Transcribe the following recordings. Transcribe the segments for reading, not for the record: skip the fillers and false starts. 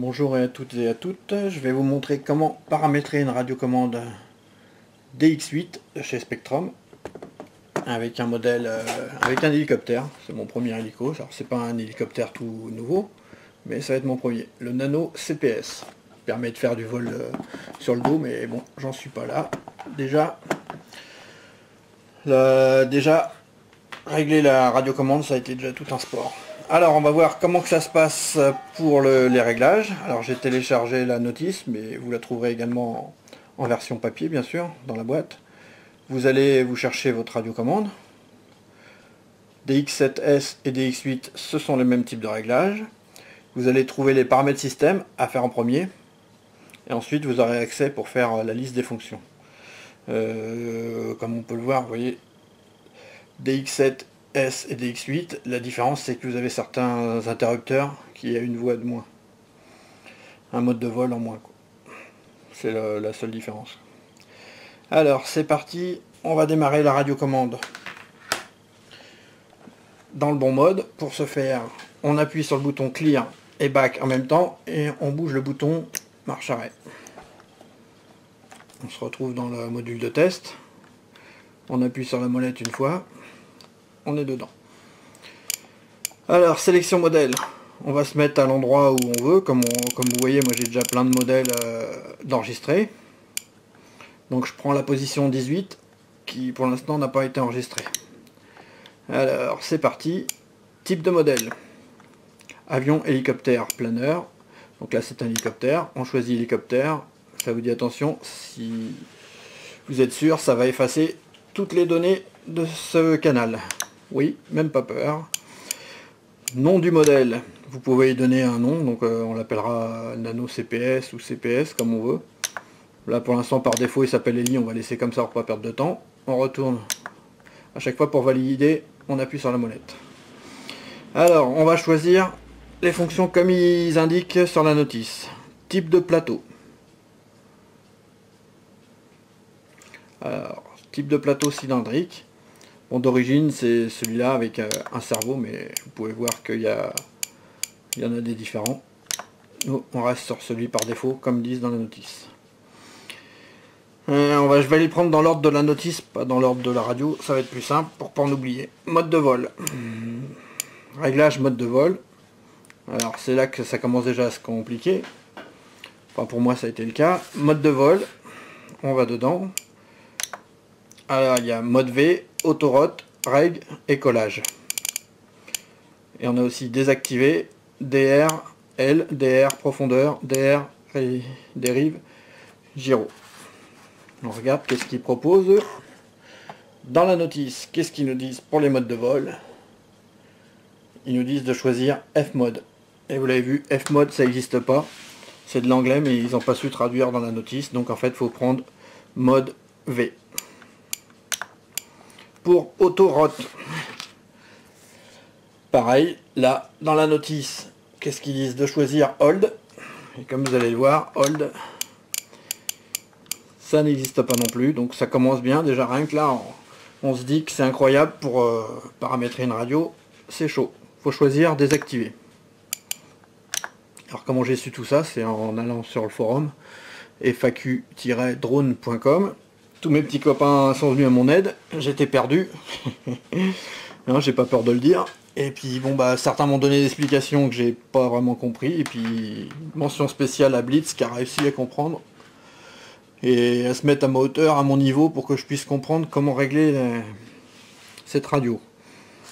Bonjour à toutes et à toutes, je vais vous montrer comment paramétrer une radiocommande DX8 de chez Spectrum avec un modèle, avec un hélicoptère. C'est mon premier hélico, alors c'est pas un hélicoptère tout nouveau, mais ça va être mon premier. Le Nano CPS permet de faire du vol sur le dos, mais bon, j'en suis pas là. Déjà régler la radiocommande, ça a été déjà tout un sport. Alors on va voir comment que ça se passe pour les réglages. Alors j'ai téléchargé la notice, mais vous la trouverez également en version papier bien sûr, dans la boîte. Vous allez vous chercher votre radiocommande. DX7S et DX8, ce sont les mêmes types de réglages. Vous allez trouver les paramètres système à faire en premier. Et ensuite vous aurez accès pour faire la liste des fonctions. Comme on peut le voir, vous voyez, DX7S et DX8, la différence c'est que vous avez certains interrupteurs qui a une voie de moins. Un mode de vol en moins. C'est la seule différence. Alors c'est parti, on va démarrer la radiocommande dans le bon mode. Pour ce faire, on appuie sur le bouton clear et back en même temps et on bouge le bouton marche arrêt. On se retrouve dans le module de test. On appuie sur la molette une fois. On est dedans. Alors, sélection modèle. On va se mettre à l'endroit où on veut. Comme vous voyez, moi j'ai déjà plein de modèles d'enregistrer. Donc je prends la position 18, qui pour l'instant n'a pas été enregistrée. Alors, c'est parti. Type de modèle. Avion, hélicoptère, planeur. Donc là c'est un hélicoptère. On choisit hélicoptère. Ça vous dit attention, si vous êtes sûr, ça va effacer toutes les données de ce canal. Oui, même pas peur. Nom du modèle, vous pouvez y donner un nom, donc on l'appellera Nano CPS ou CPS comme on veut. Là pour l'instant par défaut il s'appelle Eli, on va laisser comme ça pour pas perdre de temps. On retourne à chaque fois pour valider, on appuie sur la molette. Alors on va choisir les fonctions comme ils indiquent sur la notice. Type de plateau. Alors, type de plateau cylindrique. Bon, d'origine, c'est celui-là avec un cerveau, mais vous pouvez voir qu'il y en a des différents. Nous, on reste sur celui par défaut, comme disent dans la notice. Je vais les prendre dans l'ordre de la notice, pas dans l'ordre de la radio, ça va être plus simple pour pas en oublier. Mode de vol. Réglage mode de vol. Alors, c'est là que ça commence déjà à se compliquer. Enfin, pour moi, ça a été le cas. Mode de vol. On va dedans. Alors il y a mode V, autoroute, règle et collage. Et on a aussi désactivé DR, L, DR, profondeur, DR, dérive, gyro. On regarde qu'est-ce qu'ils proposent. Dans la notice, qu'est-ce qu'ils nous disent pour les modes de vol? Ils nous disent de choisir F-mode. Et vous l'avez vu, F-mode ça n'existe pas. C'est de l'anglais mais ils n'ont pas su traduire dans la notice. Donc en fait il faut prendre mode V. Pour autoroute, pareil, là, dans la notice, qu'est-ce qu'ils disent? De choisir Hold. Et comme vous allez le voir, Hold, ça n'existe pas non plus. Donc ça commence bien. Déjà, rien que là, on se dit que c'est incroyable pour paramétrer une radio. C'est chaud. Il faut choisir désactiver. Alors comment j'ai su tout ça? C'est en allant sur le forum faq-drone.com. Tous mes petits copains sont venus à mon aide, j'étais perdu, non, j'ai pas peur de le dire, et puis bon bah certains m'ont donné des explications que j'ai pas vraiment compris, et puis mention spéciale à Blitz qui a réussi à comprendre, et à se mettre à ma hauteur, à mon niveau, pour que je puisse comprendre comment régler cette radio.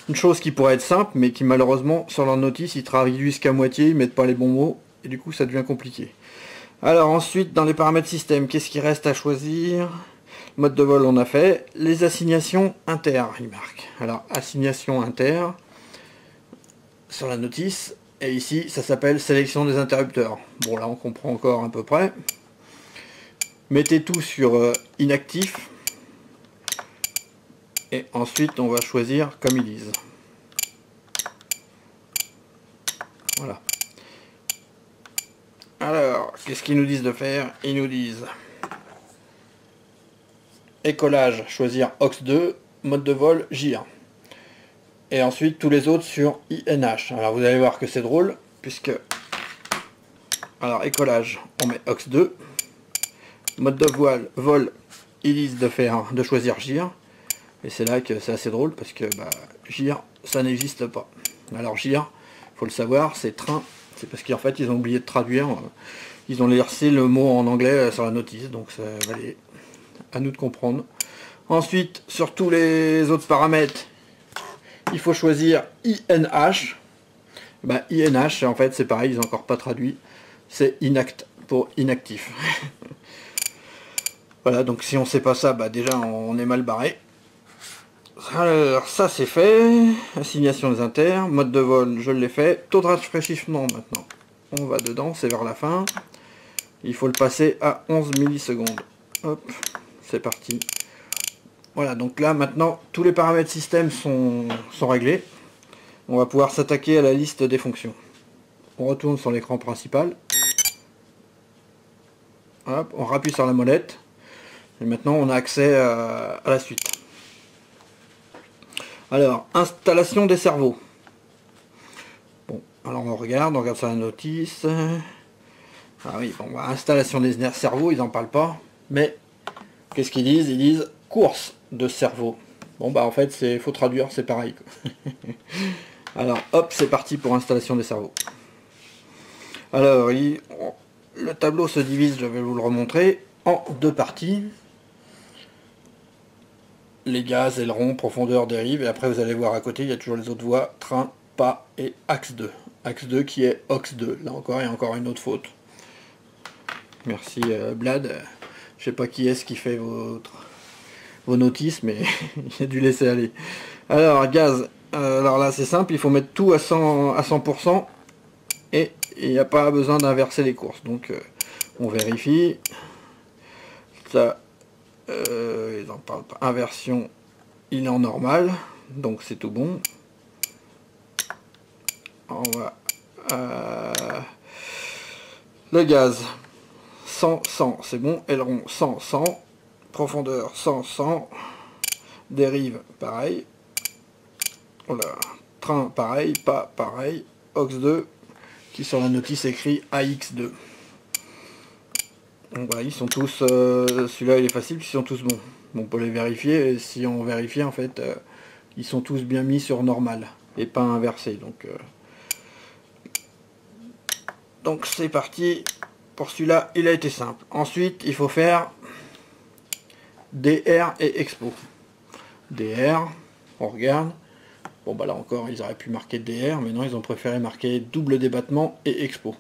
Une chose qui pourrait être simple, mais qui malheureusement sur leur notice ils traduisent qu'à moitié, ils mettent pas les bons mots, et du coup ça devient compliqué. Alors ensuite dans les paramètres système, qu'est-ce qui reste à choisir? Mode de vol on a fait, les assignations inter, il marque. Alors assignation inter sur la notice, et ici ça s'appelle sélection des interrupteurs. Bon là on comprend encore à peu près. Mettez tout sur inactif, et ensuite on va choisir comme ils disent. Voilà. Alors qu'est-ce qu'ils nous disent de faire? Ils nous disent écolage, choisir aux2, mode de vol JR. Et ensuite tous les autres sur INH. Alors vous allez voir que c'est drôle, puisque Alors écolage, on met OX2. Mode de vol, ils disent de choisir gire. Et c'est là que c'est assez drôle parce que gire, ça n'existe pas. Alors gire, faut le savoir, c'est train. C'est parce qu'en fait ils ont oublié de traduire. Ils ont laissé le mot en anglais sur la notice, donc ça va aller à nous de comprendre. Ensuite, sur tous les autres paramètres, il faut choisir INH. INH, en fait, c'est pareil, ils n'ont encore pas traduit. C'est inact pour inactif. Voilà, donc si on ne sait pas ça, déjà on est mal barré. Alors, ça c'est fait. Assignation des inters. Mode de vol, je l'ai fait. Taux de rafraîchissement maintenant. On va dedans, c'est vers la fin. Il faut le passer à 11 millisecondes. Hop, c'est parti. Voilà, donc là maintenant tous les paramètres système sont réglés. On va pouvoir s'attaquer à la liste des fonctions. On retourne sur l'écran principal. Hop, on rappuie sur la molette. Et maintenant on a accès à la suite. Alors, installation des cerveaux. Bon, alors on regarde sur la notice. Ah oui, bon, installation des cerveaux, ils n'en parlent pas. Mais, qu'est-ce qu'ils disent? Ils disent course de cerveau. Bon, en fait, faut traduire, c'est pareil. Alors, hop, c'est parti pour installation des cerveaux. Alors, le tableau se divise, je vais vous le remontrer, en deux parties. Les gaz, ailerons, profondeur, dérive, et après vous allez voir à côté, il y a toujours les autres voies, train, pas et axe 2. Axe 2 qui est OX2. Là encore, il y a encore une autre faute. Merci Blad. Je sais pas qui est-ce qui fait vos notices, mais il a dû laisser aller. Alors, gaz. Alors là, c'est simple, il faut mettre tout à 100%, et il n'y a pas besoin d'inverser les courses. Donc, on vérifie. Ça, ils n'en parlent pas. Inversion, il est en normal, donc c'est tout bon. On va... le gaz, 100, 100, c'est bon. Aileron, 100, 100. Profondeur, 100, 100. Dérive, pareil. Voilà. Train, pareil. Pas, pareil. OX2, qui sur la notice écrit AX2. Donc voilà, ils sont tous... celui-là, il est facile, ils sont tous bons. On peut les vérifier, et si on vérifie, en fait, ils sont tous bien mis sur normal, et pas inversé. Donc c'est parti. Pour celui-là, il a été simple. Ensuite, il faut faire DR et Expo. DR, on regarde. Bon, là encore, ils auraient pu marquer DR, mais non, ils ont préféré marquer double débattement et Expo.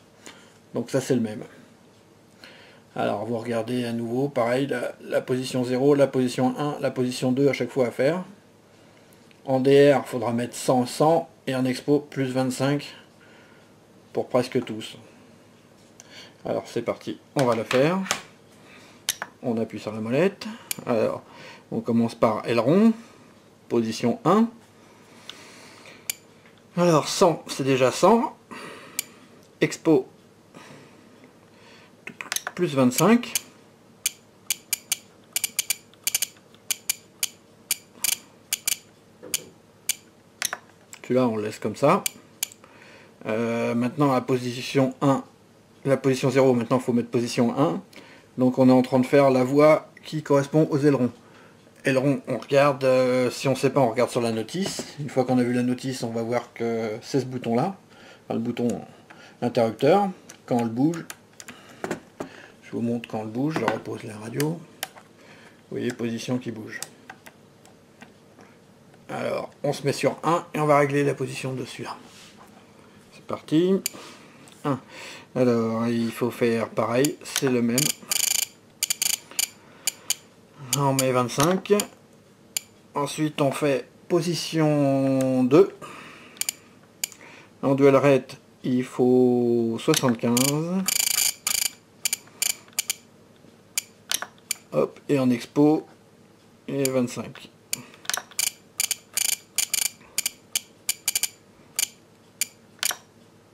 Donc ça, c'est le même. Alors, vous regardez à nouveau, pareil, la position 0, la position 1, la position 2 à chaque fois à faire. En DR, il faudra mettre 100, 100, et en Expo, plus 25 pour presque tous. Alors, c'est parti, on va le faire. On appuie sur la molette. Alors, on commence par aileron, position 1. Alors, 100, c'est déjà 100. Expo, plus 25. Celui-là, on le laisse comme ça. Maintenant, la position 1, la position 0, maintenant, il faut mettre position 1. Donc, on est en train de faire la voie qui correspond aux ailerons. Aileron, on regarde, si on ne sait pas, on regarde sur la notice. Une fois qu'on a vu la notice, on va voir que c'est ce bouton-là. Enfin, le bouton interrupteur. Quand on le bouge, je vous montre quand on le bouge, je repose la radio. Vous voyez, position qui bouge. Alors, on se met sur 1 et on va régler la position de celui-là. C'est parti. 1. Alors, il faut faire pareil, c'est le même. On met 25. Ensuite, on fait position 2. En dual rate, il faut 75. Hop, et en expo, et 25.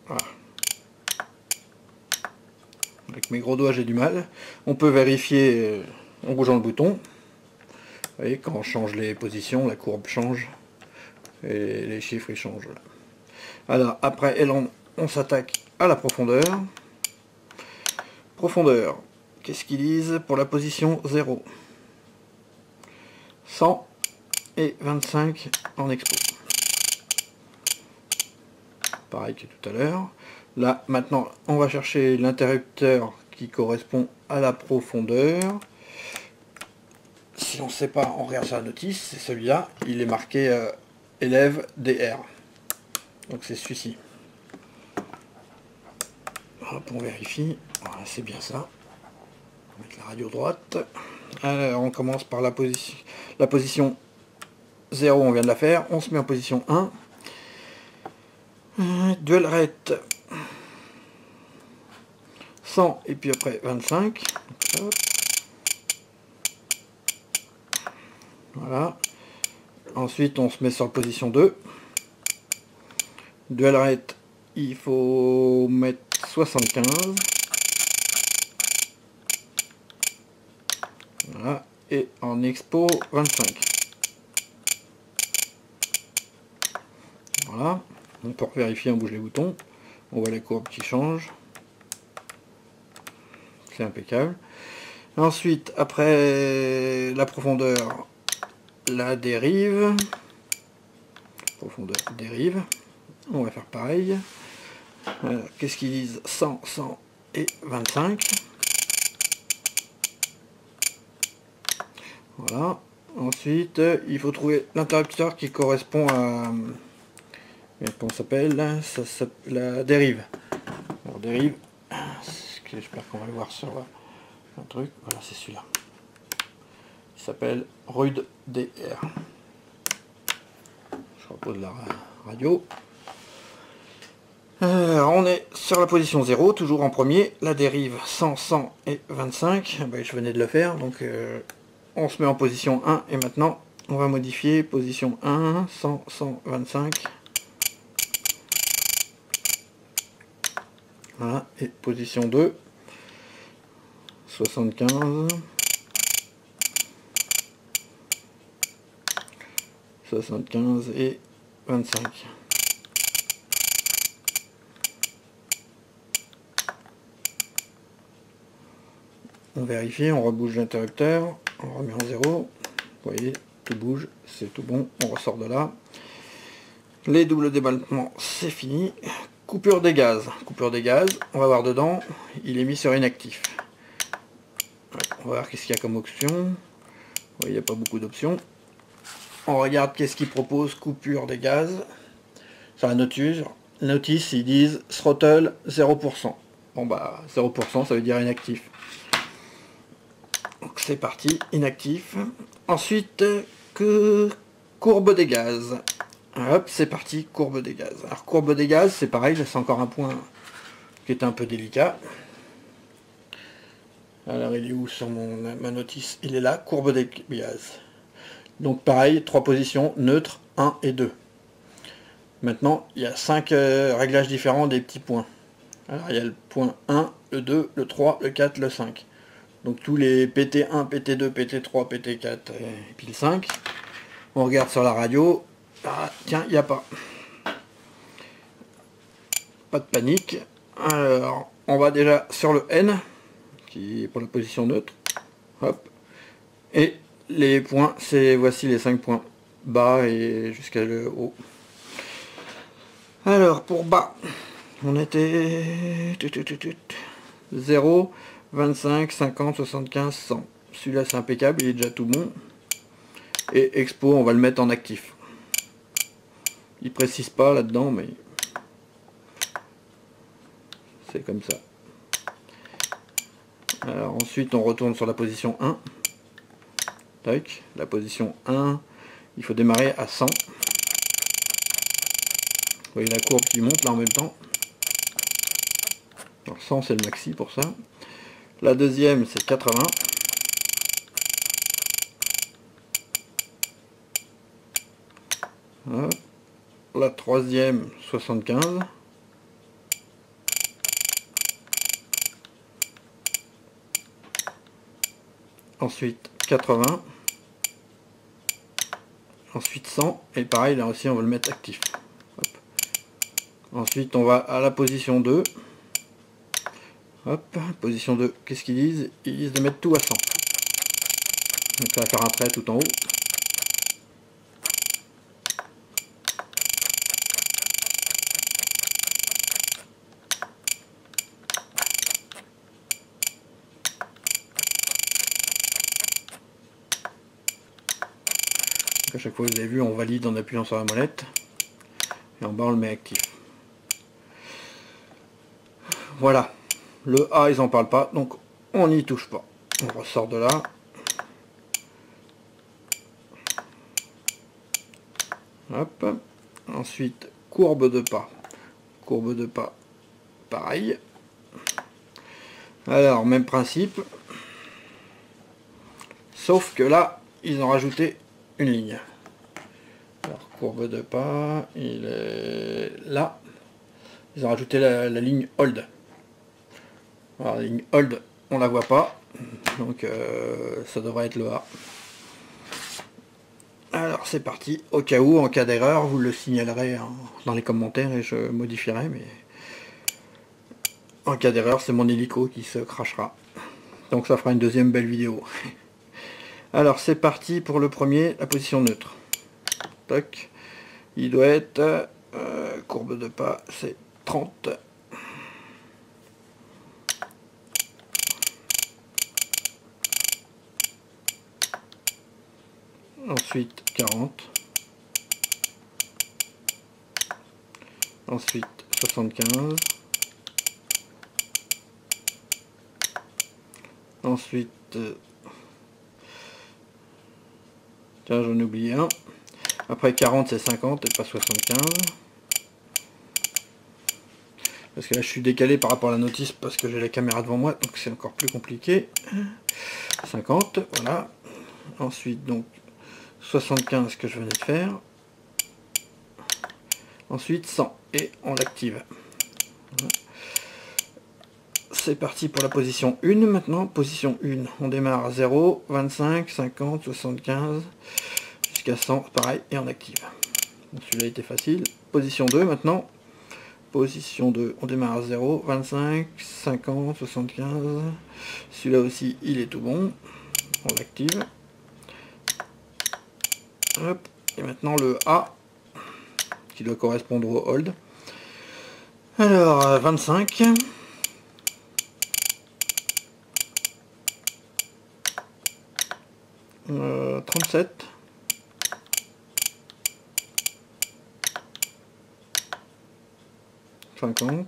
Voilà. Avec mes gros doigts, j'ai du mal. On peut vérifier en bougeant le bouton. Vous voyez, quand on change les positions, la courbe change. Et les chiffres, ils changent. Alors, après aileron, on s'attaque à la profondeur. Profondeur. Qu'est-ce qu'ils disent pour la position 0? 100 et 25 en expo. Pareil que tout à l'heure. Là, maintenant, on va chercher l'interrupteur qui correspond à la profondeur. Si on ne sait pas, on regarde sur la notice, c'est celui-là. Il est marqué élève DR. Donc c'est celui-ci. Hop, on vérifie. Voilà, c'est bien ça. On va mettre la radio droite. Alors, on commence par la position 0, on vient de la faire. On se met en position 1. Dual rate 100 et puis après 25. Hop. Voilà. Ensuite, on se met sur la position 2. Dual rate, il faut mettre 75. Voilà. Et en expo, 25. Voilà. On peut vérifier, on bouge les boutons. On voit les courbes qui changent. C'est impeccable. Ensuite, après la profondeur, la dérive. Profondeur, dérive. On va faire pareil. Qu'est-ce qu'ils disent? 100, 100 et 25. Voilà. Ensuite, il faut trouver l'interrupteur qui correspond à... Comment ça s'appelle? La dérive. Alors, dérive, j'espère qu'on va le voir sur un truc. Voilà, c'est celui-là. Il s'appelle RUD DR. Je repose la radio. On est sur la position 0, toujours en premier. La dérive 100, 100 et 25. Ben, je venais de le faire, donc on se met en position 1 et maintenant on va modifier position 1, 100, 125. Voilà, et position 2, 75, 75 et 25. On vérifie, on rebouge l'interrupteur, on remet en 0. Vous voyez, tout bouge, c'est tout bon, on ressort de là. Les doubles déballements, c'est fini. Coupure des gaz. Coupure des gaz, on va voir dedans, il est mis sur inactif. On va voir qu'est-ce qu'il y a comme option. Il n'y a pas beaucoup d'options. On regarde qu'est-ce qu'il propose, coupure des gaz. Sur la notice, ils disent throttle 0%. Bon bah 0% ça veut dire inactif. Donc c'est parti, inactif. Ensuite, courbe des gaz. Hop, c'est parti, courbe des gaz. Alors courbe des gaz, c'est pareil, c'est encore un point qui est un peu délicat. Alors il est où sur ma notice? Il est là, courbe des gaz. Donc pareil, 3 positions, neutre, 1 et 2. Maintenant, il y a 5 réglages différents des petits points. Alors il y a le point 1, le 2, le 3, le 4, le 5. Donc tous les PT1, PT2, PT3, PT4 et puis le 5. On regarde sur la radio. Ah, tiens, il n'y a pas. Pas de panique. Alors, on va déjà sur le N, qui est pour la position neutre. Hop. Et les points, voici les 5 points. Bas et jusqu'à le haut. Alors, pour bas, on était 0, 25, 50, 75, 100. Celui-là, c'est impeccable, il est déjà tout bon. Et expo, on va le mettre en actif. Il précise pas là-dedans, mais c'est comme ça. Alors ensuite, on retourne sur la position 1. Tac, la position 1, il faut démarrer à 100. Vous voyez la courbe qui monte là en même temps. Alors 100, c'est le maxi pour ça. La deuxième, c'est 80. Hop. La troisième, 75. Ensuite 80. Ensuite 100. Et pareil, là aussi, on va le mettre actif. Hop. Ensuite, on va à la position 2. Hop, position 2, qu'est-ce qu'ils disent? Ils disent de mettre tout à 100. Donc ça va faire un trait tout en haut. Donc à chaque fois, vous avez vu, on valide en appuyant sur la molette. Et en bas, on le met actif. Voilà. Le A, ils n'en parlent pas, donc on n'y touche pas. On ressort de là. Hop. Ensuite, courbe de pas. Courbe de pas, pareil. Alors, même principe. Sauf que là, ils ont rajouté une ligne. Alors, courbe de pas, il est là. Ils ont rajouté la ligne hold. Alors, la ligne hold, on la voit pas. Donc, ça devrait être le A. Alors, c'est parti. Au cas où, en cas d'erreur, vous le signalerez dans les commentaires et je modifierai. Mais en cas d'erreur, c'est mon hélico qui se crachera. Donc, ça fera une deuxième belle vidéo. Alors, c'est parti pour le premier, la position neutre. Toc. Il doit être courbe de pas, c'est 30. Ensuite 40. Ensuite 75. Ensuite tiens, j'en ai oublié un. Après 40 c'est 50 et pas 75. Parce que là je suis décalé par rapport à la notice parce que j'ai la caméra devant moi, donc c'est encore plus compliqué. 50, voilà. Ensuite donc 75 que je venais de faire. Ensuite 100 et on l'active. Voilà. C'est parti pour la position 1 maintenant. Position 1, on démarre à 0, 25, 50, 75, jusqu'à 100, pareil, et on active. Celui-là était facile. Position 2 maintenant. Position 2, on démarre à 0, 25, 50, 75. Celui-là aussi, il est tout bon. On l'active. Hop. Et maintenant le A, qui doit correspondre au hold. Alors, 25. 37. 50.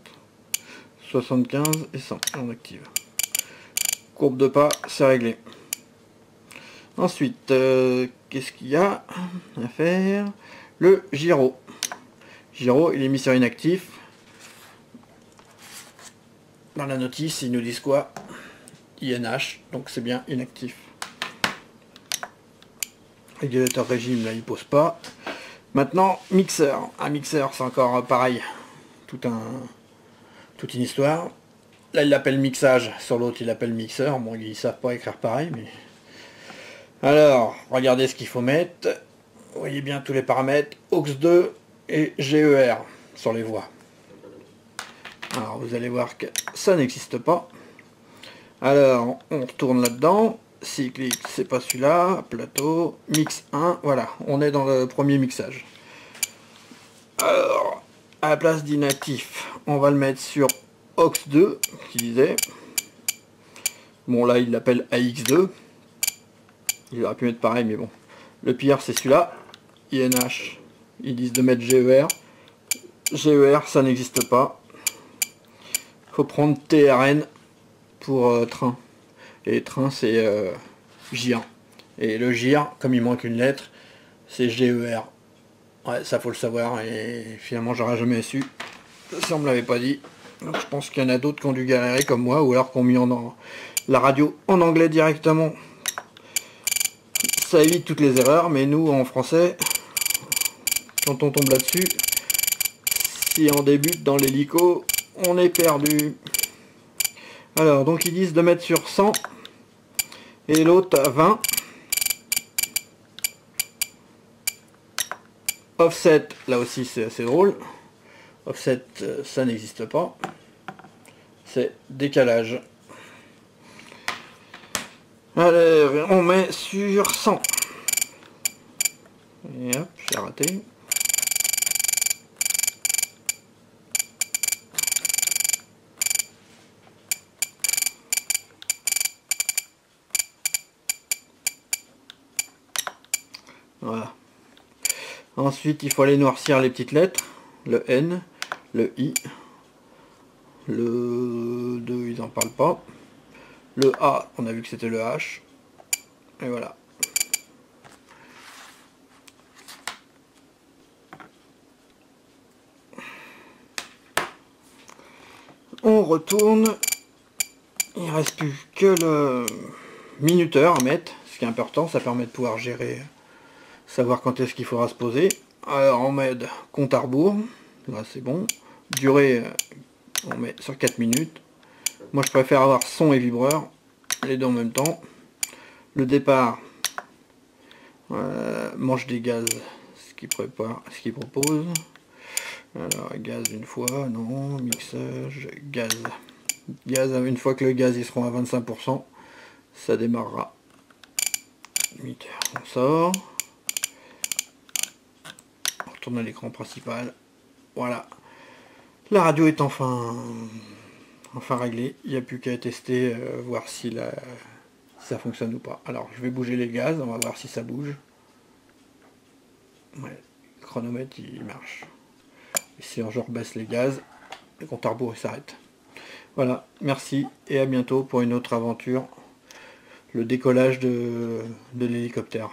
75 et 100. Et on active. Courbe de pas, c'est réglé. Ensuite, qu'est-ce qu'il y a à faire? Le gyro. Gyro, il est mis sur inactif. Dans la notice, ils nous disent quoi? INH, donc c'est bien inactif. Régulateur régime, là, il pose pas. Maintenant, mixeur. Un mixeur, c'est encore pareil. Toute une histoire. Là, il l'appelle mixage. Sur l'autre, il l'appelle mixeur. Bon, ils savent pas écrire pareil, mais... Alors, regardez ce qu'il faut mettre. Vous voyez bien tous les paramètres. AUX2 et GER sur les voies. Alors, vous allez voir que ça n'existe pas. Alors, on retourne là-dedans. Cyclique, c'est pas celui-là. Plateau, mix 1. Voilà, on est dans le premier mixage. Alors, à la place d'inactif, on va le mettre sur AUX2, qui disait. Bon, là, il l'appelle AX2. Il aurait pu mettre pareil, mais bon. Le pire, c'est celui-là. INH, ils disent de mettre GER. GER, ça n'existe pas. Il faut prendre TRN pour train. Et train, c'est GIR. Et le GIR, comme il manque une lettre, c'est GER. Ouais, ça faut le savoir. Et finalement, j'aurais jamais su si on me l'avait pas dit. Donc, je pense qu'il y en a d'autres qui ont dû galérer comme moi, ou alors qui ont mis la radio en anglais directement. Ça évite toutes les erreurs, mais nous, en français, quand on tombe là-dessus, si on débute dans l'hélico, on est perdu. Alors, donc ils disent de mettre sur 100, et l'autre à 20. Offset, là aussi c'est assez drôle. Offset, ça n'existe pas. c'est décalage. Allez, on met sur 100. Et hop, j'ai raté. Voilà. Ensuite, il faut aller noircir les petites lettres. Le N, le I, le 2, ils n'en parlent pas. Le A, on a vu que c'était le H. Et voilà. On retourne. Il reste plus que le minuteur à mettre. Ce qui est important, ça permet de pouvoir gérer, savoir quand est-ce qu'il faudra se poser. Alors en mode compte à rebours. Là c'est bon. Durée, on met sur 4 minutes. Moi je préfère avoir son et vibreur, les deux en même temps. Le départ, manche des gaz, ce qu'il prépare, ce qu'il propose. Alors gaz une fois, non, mixage, gaz. Gaz, une fois que le gaz il sera à 25%, ça démarrera. On sort. On retourne à l'écran principal. Voilà. La radio est enfin réglée. Il n'y a plus qu'à tester, voir si ça fonctionne ou pas. Alors je vais bouger les gaz, on va voir si ça bouge. Ouais, le chronomètre il marche. Et si je rebaisse les gaz, le compte à rebours il s'arrête. Voilà, merci et à bientôt pour une autre aventure. Le décollage de l'hélicoptère.